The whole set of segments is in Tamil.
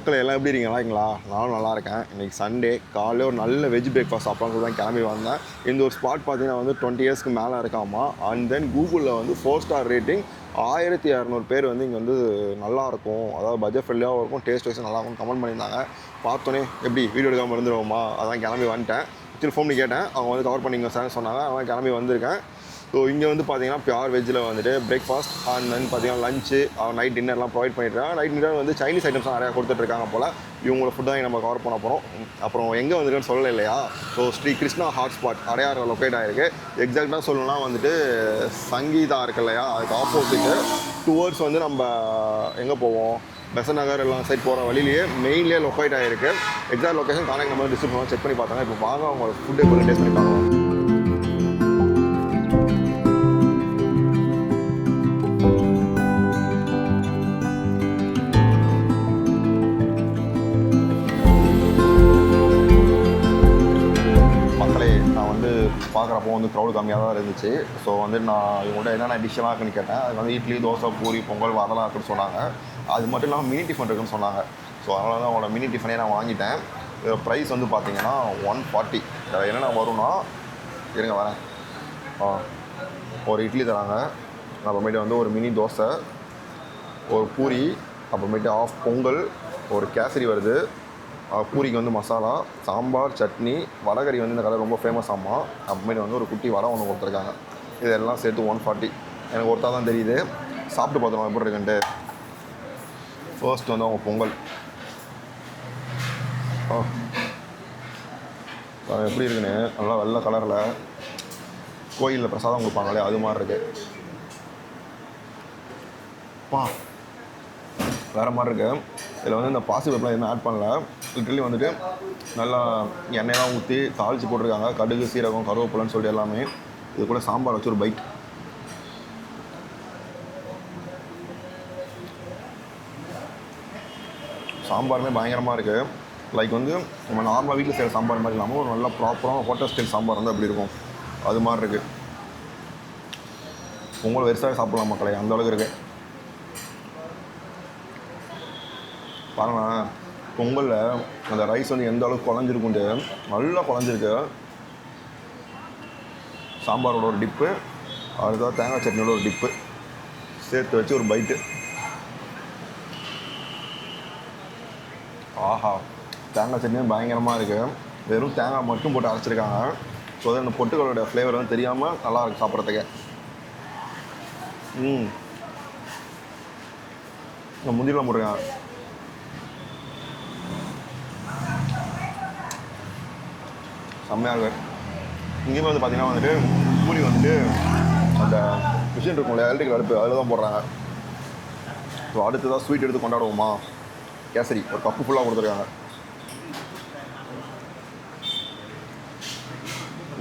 மக்கள் எல்லாம் எப்படி இருக்கீங்க? நல்லாங்களா? நானும் நல்லா இருக்கேன். இன்றைக்கி சண்டே காலையில் ஒரு நல்ல வெஜ் பிரேக்ஃபாஸ்ட் சாப்பிட்லான்னு தான் கிளம்பி வந்தேன். இந்த ஒரு ஸ்பாட் பார்த்தீங்கன்னா வந்து 20 இயர்ஸ்க்கு மேலே இருக்காமா. அண்ட் தென் கூகுளில் வந்து 4 ஸ்டார் ரேட்டிங் 1200 பேர் வந்து இங்கே வந்து நல்லாயிருக்கும், அதாவது பட்ஜெட் ஃப்ரெண்ட்லியாகவும் இருக்கும், டேஸ்ட் வைஸும் நல்லாயிருக்கும் கமெண்ட் பண்ணியிருந்தாங்க. பார்த்தோன்னே எப்படி வீடியோ எடுக்காமல் இருந்துருவோமா, அதான் கிளம்பி வந்துட்டேன். ஆக்சுவலி ஃபோன் பண்ணி கேட்டேன், அவங்க வந்து கவர் பண்ணிங்க சார் சொன்னாங்க. அதான் கிளம்பி வந்திருக்கேன். ஸோ இங்கே வந்து பார்த்தீங்கன்னா பியூர் வெஜ்ஜில் வந்துட்டு பிரேக்ஃபாஸ்ட் அண்ட் தென் பார்த்தீங்கன்னா லஞ்சு நைட் டின்னர்லாம் ப்ரொவைட் பண்ணிட்டுருக்காங்க. நைட் டின்னர் வந்து சைனீஸ் ஐட்டம்ஸ்லாம் நிறையா கொடுத்துட்ருக்காங்க போல். இவங்களோட ஃபுட் தான் நம்ம கவர் பண்ண போகிறோம். அப்புறம் எங்கே வந்துருக்குன்னு சொல்லலை இல்லையா? So Sri Krishna hotspot Adyar locate ஆகிருக்கு. எக்ஸாக்டாக சொல்லணும்னா வந்துட்டு சங்கீதா இருக்கு இல்லையா, அதுக்கு ஆப்போசிட்டு டுவர்ட்ஸ் வந்து நம்ம எங்கே போவோம், பெசன் நகர் எல்லாம் சைட் போகிற வழியிலேயே மெயின்லேயே லொக்கேட் ஆகிருக்கு. Exact location contact number description check பண்ணி பார்த்தாங்க. இப்போ வாங்க அவங்களோட ஃபுட்டு எப்படி டேஸ்ட் பண்ணி பார்க்கலாம். பார்க்குறப்போ வந்து க்ரௌடு கம்மியாக தான் இருந்துச்சு. ஸோ வந்து நான் இவங்கள்ட்ட என்னென்ன டிஷ்ஷெல்லாம் இருக்குன்னு கேட்டேன். அது வந்து இட்லி, தோசை, பூரி, பொங்கல் அதெல்லாம் இருக்குன்னு சொன்னாங்க. அது மட்டும் இல்லாமல் மினி டிஃபன் இருக்குன்னு சொன்னாங்க. ஸோ அதனால தான் அவங்களோட மினி டிஃபனே நான் வாங்கிட்டேன். ப்ரைஸ் வந்து பார்த்தீங்கன்னா 140. அதில் என்னென்ன வரும்னா, இருங்க வரேன். ஒரு இட்லி தராங்க, அப்புறமேட்டு வந்து ஒரு மினி தோசை, ஒரு பூரி, அப்புறமேட்டு ஆஃப் பொங்கல், ஒரு கேசரி வருது, பூரிக்கு வந்து மசாலா, சாம்பார், சட்னி, வடகறி வந்து இந்த கடை ரொம்ப ஃபேமஸ் ஆமாம். அப்புறமேட்டு வந்து ஒரு குட்டி வடை ஒன்று கொடுத்துருக்காங்க. இதெல்லாம் சேர்த்து 140. எனக்கு ஒருத்தா தான் தெரியுது. சாப்பிட்டு பார்த்துருவோம் எப்படி இருக்குன்ட்டு. ஃபர்ஸ்ட் வந்து அவங்க பொங்கல் எப்படி இருக்குன்னு நல்லா வெள்ளை கலரில் கோயிலில் பிரசாதம் கொடுப்பாங்களே அது மாதிரி இருக்குது. வேறு மாதிரி இருக்குது. இதில் வந்து இந்த பாசிப்பருப்புலாம் எதுவும் ஆட் பண்ணல. லிட்டரலி வந்துட்டு நல்லா எண்ணெயெல்லாம் ஊற்றி தாளித்து போட்டிருக்காங்க. கடுகு, சீரகம், கருவேப்பிலைன்னு சொல்லிட்டு எல்லாமே. இது கூட சாம்பார் வச்சு ஒரு பைட். சாம்பாருமே பயங்கரமாக இருக்குது. லைக் வந்து நம்ம நார்மலாக வீட்டில் செய்கிற சாம்பார் மாதிரி இல்லாமல் ஒரு நல்லா ப்ராப்பரான ஹோட்டல் ஸ்டைல் சாம்பார் வந்து அப்படி இருக்கும். அது மாதிரி இருக்குது. உங்களை வெறுசாக சாப்பிட்லாம் மக்களே, அந்தளவுக்கு இருக்குது. பாருங்களேன், பொங்கலில் அந்த ரைஸ் வந்து எந்த அளவுக்கு குழஞ்சிருக்குன்ட்டு நல்லா குழஞ்சிருக்கு. சாம்பாரோட ஒரு டிப்பு, அதுதான் தேங்காய் சட்னியோட ஒரு டிப்பு சேர்த்து வச்சு ஒரு பைட்டு. ஆஹா, தேங்காய் சட்னியும் பயங்கரமாக இருக்குது. வெறும் தேங்காய் மட்டும் போட்டு அரைச்சிருக்காங்க. ஸோ அந்த பொட்டுகளோட ஃப்ளேவர் வந்து தெரியாமல் நல்லா இருக்குது சாப்பிட்றதுக்கு. முந்திரிலாம் போட்டிருக்காங்க. செம்மையாக இருக்குது. இங்கேயுமே வந்து பார்த்திங்கன்னா வந்துட்டு பூரி வந்துட்டு அந்த மிஷின் இருக்கும்ல, எலக்ட்ரிக்கல் அடுப்பு, அதில் தான் போடுறாங்க. ஸோ அடுத்து தான் ஸ்வீட் எடுத்து கொண்டாடுவோமா. கேசரி ஒரு கப்பு ஃபுல்லாக கொடுத்துருக்காங்க.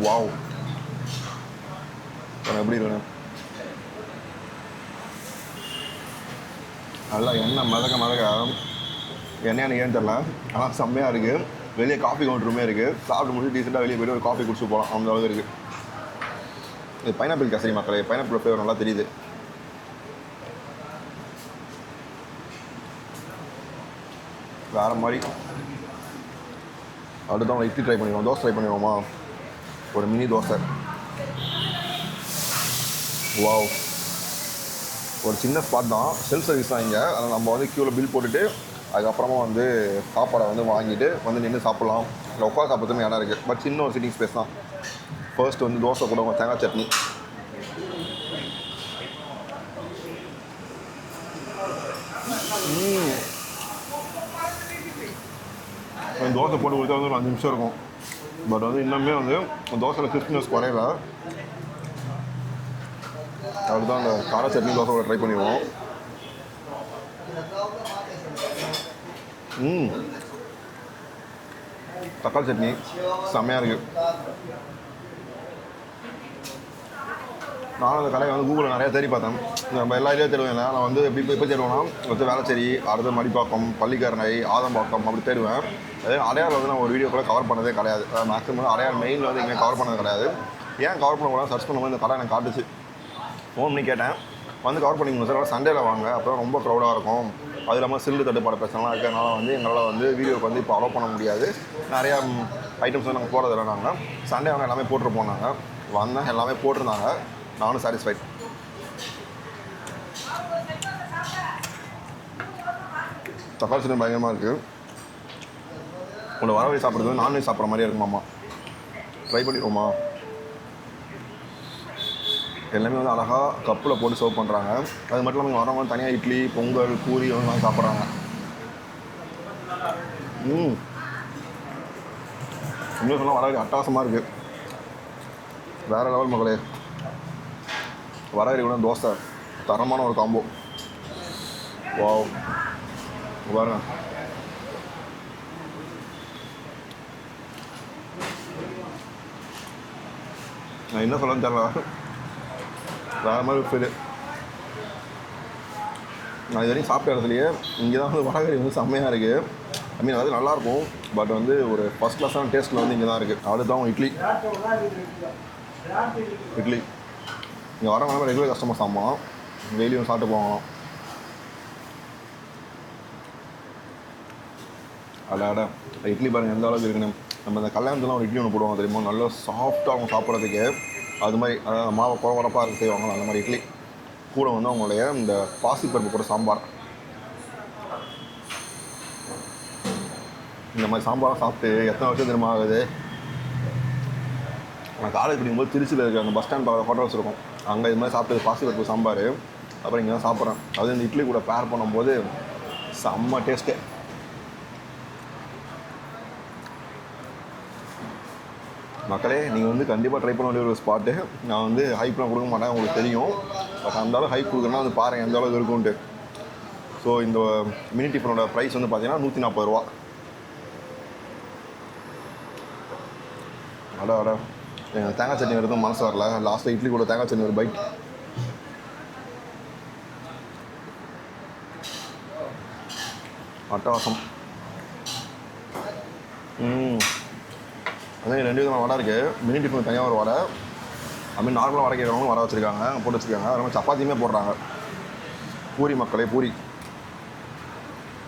வாவ், எப்படி இருக்குன்னு நல்லா எண்ணெய் மிதக்க எண்ணெயானு ஏன்னு தெரில, ஆனால் செம்மையாக இருக்குது. வெளியே காஃபி கவுண்டருமே இருக்குது. சாப்பிட்டு முடிச்சு டீசெண்டாக வெளியே போய்ட்டு ஒரு காஃபி குடிச்சு போகலாம், அந்த அளவுக்கு இருக்குது. இது பைனாப்பிள் கேசரி மக்களே, பைனாப்பிள் ஃப்ளேவர் நல்லா தெரியுது. வேறு மாதிரி. அடுத்து அவங்க இட்லி ட்ரை பண்ணிடுவோம், தோசை ட்ரை பண்ணிடுவோமா. ஒரு மினி தோசை. வாவ், ஒரு சின்ன ஸ்பாட் தான், செல்ஃப் சர்வீஸ் தான் இங்கே. அதை நம்ம வந்து க்யூவில் பில் போட்டுட்டு அதுக்கப்புறமா வந்து சாப்பாடை வந்து வாங்கிட்டு வந்து நின்று சாப்பிட்லாம். இல்லை உட்காந்து சாப்பிட்றதுமே இடம் இருக்குது. பட் சின்ன ஒரு சிட்டிங் ஸ்பேஸ் தான். ஃபர்ஸ்ட் வந்து தோசை கூட தேங்காய் சட்னி. தோசை போட்டு கொடுத்தா வந்து ஒரு 5 நிமிஷம் இருக்கும். பட் வந்து இன்னுமே வந்து தோசையில் கிறிஸ்பினஸ் குறையல. அதுதான் அந்த கார சட்னி தோசை கூட ட்ரை பண்ணிடுவோம். தக்காளி சட்னி செம்மையாக இருக்குது. நானும் அந்த கடையை வந்து கூகுளில் நிறையா தேடி பார்த்தேன். நம்ம எல்லா ஏரியா தேடுவேன். நான் வந்து எப்போ தேடுவேன்னா வந்து வேளச்சேரி, அடுத்து மடிப்பாக்கம், பள்ளிக்கரணை, ஆதம்பாக்கம் அப்படி தேடுவேன். அதே அடையார் வந்து நான் ஒரு வீடியோ கூட கவர் பண்ணதே கிடையாது. மேக்ஸிமம் அடையார் மெயினில் வந்து எங்கேயும் கவர் பண்ணது கிடையாது. ஏன் கவர் பண்ணக்கூடாது சர்ச் பண்ணும்போது இந்த கடை எனக்கு காட்டுச்சு. ஃபோன் பண்ணி கேட்டேன், வந்து கவர் பண்ணிக்கணும் சார், சண்டேல வாங்க, அப்புறம் ரொம்ப க்ரௌடாக இருக்கும், அது இல்லாமல் சிலிண்டர் தட்டுப்பாடு பிரச்சனைலாம் இருக்கிறதுனால வந்து எங்களால் வந்து வீடியோக்கு வந்து இப்போ அலோவ் பண்ண முடியாது. நிறையா ஐட்டம்ஸ் வந்து நாங்கள் போகிறதில்ல. நாங்கள் சண்டே அவங்க எல்லாமே போட்டுட்டு போனாங்க, வந்தேன் எல்லாமே போட்டிருந்தாங்க, நானும் சாட்டிஸ்ஃபைட். தக்காளி சிக்கன் பயங்கரமாக இருக்குது. உங்களை வரவழி சாப்பிட்றது நான்வெஜ் சாப்பிட்ற மாதிரியே இருக்குமாம்மா. ட்ரை பண்ணிடுவோமா? எல்லாமே வந்து அழகாக கப்பில் போட்டு சர்வ் பண்ணுறாங்க. அது மட்டும் இல்லாமல் வரவங்க தனியாக இட்லி, பொங்கல், பூரி அதெல்லாம் சாப்பிட்றாங்க. இன்னும் சொன்னால் வரவழி அட்டகாசமாக இருக்குது. வேறு லெவல் மகளே. வரவழி கூட தோசை தரமான ஒரு காம்போ. வாவ், பாருங்க. நான் என்ன சொல்லணும்னு தெரியல, வேறு மாதிரி ஃபீல். நான் இது வரைக்கும் சாப்பிட்ட இடத்துலையே இங்கே தான் வந்து வடகறி வந்து செம்மையாக இருக்குது. ஐ மீன் அது நல்லாயிருக்கும், பட் வந்து ஒரு ஃபஸ்ட் கிளாஸான டேஸ்ட்டில் வந்து இங்கே தான் இருக்குது. அடுத்தான் இட்லி. இட்லி இங்கே வரவங்க ரெகுலர் கஸ்டமர்ஸ் ஆமாம், டெய்லியும் சாப்பிட்டு போவாங்க. அட இட்லி பாருங்கள் எந்த அளவுக்கு இருக்குன்னு. நம்ம இந்த கல்யாணத்துலாம் ஒரு இட்லி ஒன்று போடுவாங்க தெரியுமா, நல்லா சாஃப்டாக அவங்க சாப்பிட்றதுக்கு. அது மாதிரி அதாவது மாவை குறவரப்பாக இருக்கு செய்வாங்களோ அந்த மாதிரி இட்லி. கூட வந்து அவங்களுடைய இந்த பாசிப்பருப்பு போட்ட சாம்பார். இந்த மாதிரி சாம்பாராக சாப்பிட்டு எத்தனை வருஷம் திரும்ப ஆகுது. நான் காலேஜ் படிக்கும்போது திருச்சியில் இருக்கிற அந்த பஸ் ஸ்டாண்ட் ஹோட்டல்ஸ் இருக்கும், அங்கே இது மாதிரி சாப்பிட்டது பாசிப்பருப்பு சாம்பார். அப்புறம் இங்கே தான் சாப்பிட்றேன். அது இந்த இட்லி கூட பேர் பண்ணும்போது செம்ம டேஸ்ட்டு. மக்களே, நீங்கள் வந்து கண்டிப்பாக ட்ரை பண்ண வேண்டிய ஒரு ஸ்பாட்டு. நான் வந்து ஹைப்லாம் கொடுக்க மாட்டேன், உங்களுக்கு தெரியும். பட் அந்தளவு ஹைப் கொடுக்குறேன்னா வந்து பாருங்கள் எந்த அளவுக்கு இருக்கும்ன்ட்டு. ஸோ இந்த மினி டிஃபனோட ப்ரைஸ் வந்து பார்த்தீங்கன்னா 140 ரூபா. அட எனக்கு தேங்காய் சட்னி வரதும் மனசு வரல. லாஸ்ட்டில் இட்லி கூட தேங்காய் சட்னி ஒரு பைட். அட்டவாசம். அதே 2 விதமான வடை இருக்குது. மினி டிஃபன் தனியாக ஒரு வடை, அதுமாதிரி நார்மலாக வடை கேட்குறவங்க வடை வச்சுருக்காங்க, போட்டு வச்சுருக்காங்க. அது மாதிரி சப்பாத்தியுமே போடுறாங்க. பூரி மக்களே,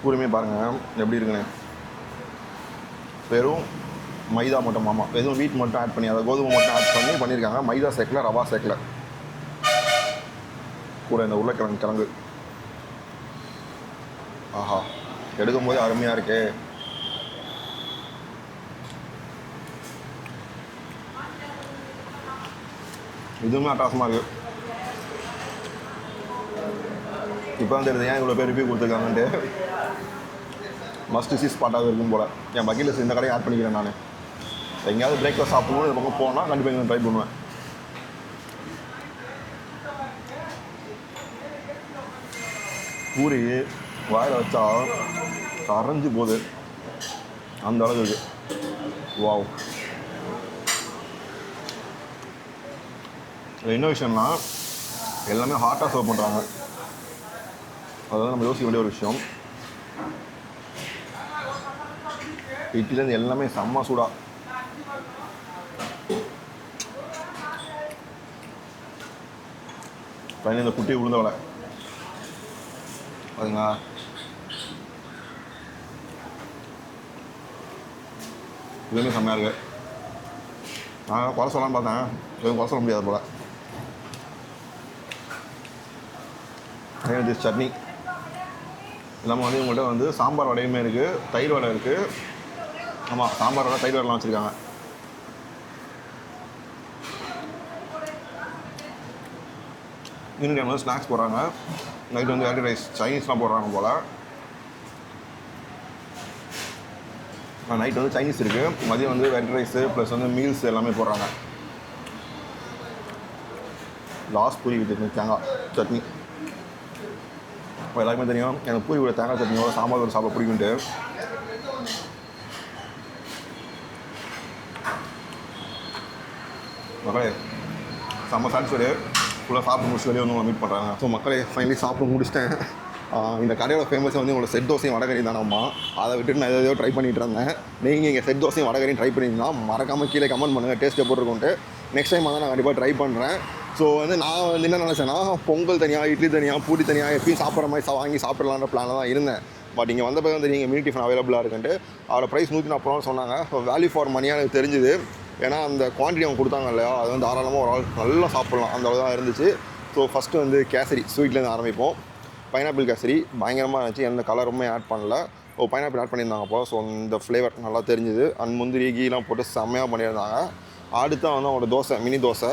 பூரியுமே பாருங்கள் எப்படி இருக்குன்னு. வெறும் மைதா மட்டும், ஆமாம் வெறும் வீட் மட்டும் ஆட் பண்ணி, அதை கோதுமை மட்டும் ஆட் பண்ணி பண்ணியிருக்காங்க. மைதா சேர்க்கல, ரவா சேர்க்கல. கூட இந்த உருளைக்கிழங்கு. ஆஹா, எடுக்கும்போது அருமையாக இருக்கே. இதுவுமே அட்டகாசமாக இருக்குது. இப்போ தான் தெரியுது ஏன் இவ்வளோ பேர் ரிவ்யூ கொடுத்துருக்காங்கன்ட்டு. மஸ்ட் சி ஸ்பாட்டாக இருக்கும் போல். என் பக்கெட் லிஸ்ட் இந்த கடையை ஆட் பண்ணிக்கிறேன். நான் எங்கேயாவது பிரேக்ஃபாஸ்ட் சாப்பிடணும் இந்த பக்கம் போனால் கண்டிப்பாக இங்கே ட்ரை பண்ணுவேன். பூரி வாயில் வச்சா கரைஞ்சி போகுது, அந்த அளவுக்கு இருக்குது. வாவ். என்ன விஷயம்னா எல்லாமே ஹாட்டாக சர்வ் பண்ணுறாங்க. அதாவது நம்ம யோசிக்க வேண்டிய ஒரு விஷயம். இட்லிலேருந்து எல்லாமே செம்ம சூடாக. பையன் இந்த குட்டி உளுந்தவலை அதுங்களா, இதுவுமே செம்மையாக இருக்குது. நான் குறை சொல்லலான்னு பார்த்தேன், எதுவும் குறை சொல்ல முடியாது போல். திஸ் சட்னி இல்லாமல் வந்து இவங்கள்ட்ட வந்து சாம்பார் வடையுமே இருக்குது, தயிர் வடை இருக்குது. ஆமாம், சாம்பார் வடை தயிர் வடைலாம் வச்சுருக்காங்க. ஈவினிங் டைம் வந்து ஸ்நாக்ஸ் போடுறாங்க. நைட் வந்து வெரைட்டி ரைஸ் சைனீஸ்லாம் போடுறாங்க போல். நைட் வந்து சைனீஸ் இருக்குது, மதியம் வந்து வெரைட்டி ரைஸு ப்ளஸ் வந்து மீல்ஸ் எல்லாமே போடுறாங்க. லாஸ்ட் பூரி வித் தேங்காய் சட்னி. இப்போ எல்லாருக்குமே தெரியும் எனக்கு பூரி கூட தேங்காய் சட்னியோட சாம்பார் கூட சாப்பிட பிடிக்குன்ட்டு. மக்களே செம்ம சாட்டிஸ்ஃபைடு. ஃபுல்லாக சாப்பிட்டு முடிச்சு வெளியே வந்து மீட் பண்ணுறாங்க. ஸோ மக்களே ஃபைனலி சாப்பிட்டு முடிச்சிட்டேன். இந்த கடையோட ஃபேமஸ் வந்து உங்களோட செட் தோசையும் வடகறி தானம்மா. அதை விட்டுட்டு நான் எதையோ ட்ரை பண்ணிகிட்டு இருந்தேன். நீங்கள் இங்கே செட் தோசையும் வடகறியும் ட்ரை பண்ணிங்கன்னா மறக்காமல் கீழே கமெண்ட் பண்ணுங்கள், டேஸ்ட் எப்படி இருக்கும்ட்டு. நெக்ஸ்ட் டைம் வந்து நான் கண்டிப்பாக ட்ரை பண்ணுறேன். ஸோ வந்து நான் வந்து என்ன நினச்சேன்னா பொங்கல் தனியாக, இட்லி தனியாக, பூரி தனியாக எப்பயும் சாப்பிட்ற மாதிரி வாங்கி சாப்பிட்லான்ற பிளானில் தான் இருந்தேன். பட் இங்கே வந்த பிறகு வந்து நீங்கள் மினி டிஃபன் அவைலபிளாக இருக்குன்ட்டு அதோட ப்ரைஸ் 140 ரூபான்னு சொன்னாங்க. ஸோ வேல்யூ ஃபார் மணியாக எனக்கு தெரிஞ்சுது. ஏன்னா அந்த குவான்டிட்டி அவங்க கொடுத்தாங்க இல்லையா, அது வந்து தாராளமாக ஒரு ஆள் நல்லா சாப்பிட்லாம் அந்த அளவு தான் இருந்துச்சு. ஸோ ஃபஸ்ட்டு வந்து கேசரி ஸ்வீட்லேருந்து ஆரம்பிப்போம். பைனாப்பிள் கேசரி பயங்கரமாக இருந்துச்சு. எந்த கலருமே ஆட் பண்ணல. பைனாப்பிள் ஆட் பண்ணியிருந்தாங்க அப்போ. ஸோ இந்த ஃப்ளேவர் நல்லா தெரிஞ்சுது. அண்ட் முந்திரி கீலாம் போட்டு செம்மையாக பண்ணியிருந்தாங்க. அடுத்து வந்து அவங்களோட தோசை, மினி தோசை.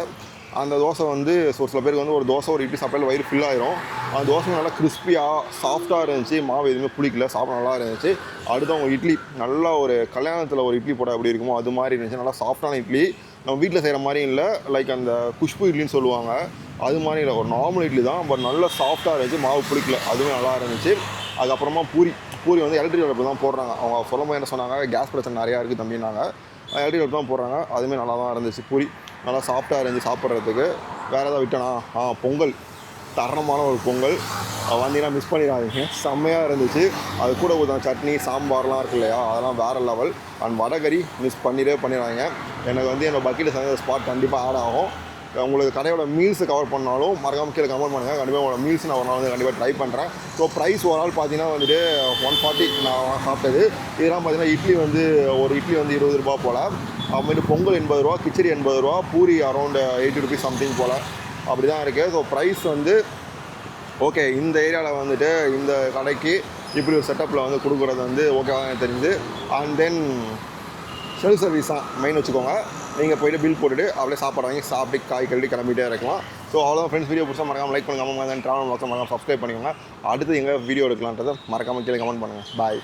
அந்த தோசை வந்து ஒரு சில பேருக்கு வந்து ஒரு தோசை ஒரு இட்லி சாப்பிட்டாலும் வயிறு ஃபில் ஆயிரும். அந்த தோசை நல்லா கிறிஸ்பியாக சாஃப்டாக இருந்துச்சு. மாவு எதுவுமே புளிக்கல, சாப்பிட நல்லா இருந்துச்சு. அடுத்து அவங்க இட்லி நல்லா ஒரு கல்யாணத்தில் ஒரு இட்லி போட எப்படி இருக்குமோ அது மாதிரி இருந்துச்சு. நல்லா சாஃப்டான இட்லி, நம்ம வீட்டில் செய்கிற மாதிரி இல்லை. லைக் அந்த குஷ்பு இட்லின்னு சொல்லுவாங்க, அது மாதிரி இல்லை. ஒரு நார்மல் இட்லி தான், பட் நல்லா சாஃப்டாக இருந்துச்சு. மாவு பிடிக்கல, அதுவும் நல்லா இருந்துச்சு. அதுக்கப்புறமா பூரி வந்து எலக்ட்ரிக் அடுப்பு தான் போடுறாங்க. அவங்க சொல்லும்போது என்ன சொன்னாங்க, கேஸ் பிரச்சனை நிறையா இருக்குது தம்பினாங்க. எலக்ட்ரிக் அடுப்பு தான் போடுறாங்க. அதுவுமே நல்லா தான் இருந்துச்சு. பூரி நல்லா சாஃப்டாக இருந்துச்சு சாப்பிட்றதுக்கு. வேறு ஏதாவது விட்டேனா, பொங்கல் தரமான ஒரு பொங்கல் வந்தீங்கன்னா மிஸ் பண்ணிடாதீங்க. செம்மையாக இருந்துச்சு. அது கூட கொஞ்சம் சட்னி சாம்பார்லாம் இருக்கு இல்லையா, அதெல்லாம் வேறு லெவல். அண்ட் வடகறி மிஸ் பண்ணிடாதீங்க. எனக்கு வந்து என்னோடய பக்கெட்டில் சேர்ந்த ஸ்பாட் கண்டிப்பாக ஆட் ஆகும். உங்களுக்கு கடையோட மீல்ஸை கவர் பண்ணாலும் மறக்காமல் கீழே கமெண்ட் பண்ணுங்கள். கண்டிப்பாக உங்களோட மீல்ஸ் நான் ஒரு நாள் வந்து கண்டிப்பாக ட்ரை பண்ணுறேன். ஸோ ப்ரைஸ் ஒரு நாள் பார்த்தீங்கன்னா வந்துட்டு 140 நான் சாப்பிட்டது. இதெல்லாம் பார்த்தீங்கன்னா இட்லி வந்து ஒரு இட்லி வந்து 20 ரூபா போல். அப்புறமேட்டு பொங்கல் 80 ரூபா, கிச்சடி 80 ரூபா, பூரி அரௌண்ட் 80 ருபீஸ் சம்திங் போல் அப்படி தான் இருக்குது. ஸோ ப்ரைஸ் வந்து ஓகே. இந்த ஏரியாவில் வந்துட்டு இந்த கடைக்கு இப்படி ஒரு செட்டப்பில் வந்து கொடுக்குறது வந்து ஓகேவாக எனக்கு தெரியுது. அண்ட் தென் செல்ஃப் சர்வீஸ் தான் மெயின் வச்சுக்கோங்க. நீங்கள் போய்ட்டு பில் போட்டுட்டு அப்படியே சாப்பாடு வாங்கி சாப்பிட்டு காய் கழுவி கிளம்பிட்டே இருக்கலாம். ஸோ அவ்வளோதான் ஃப்ரெண்ட்ஸ். வீடியோ பிடிச்சா மறக்காமல் லைக் பண்ணுங்கள். ட்ராவல் பிளாக்ஸை மறக்காமல் சப்ஸ்கிரைப் பண்ணிக்கோங்க. அடுத்து எங்கே வீடியோ எடுக்கலான்றதை மறக்காமல் கீழே கமெண்ட் பண்ணுங்கள். பாய்.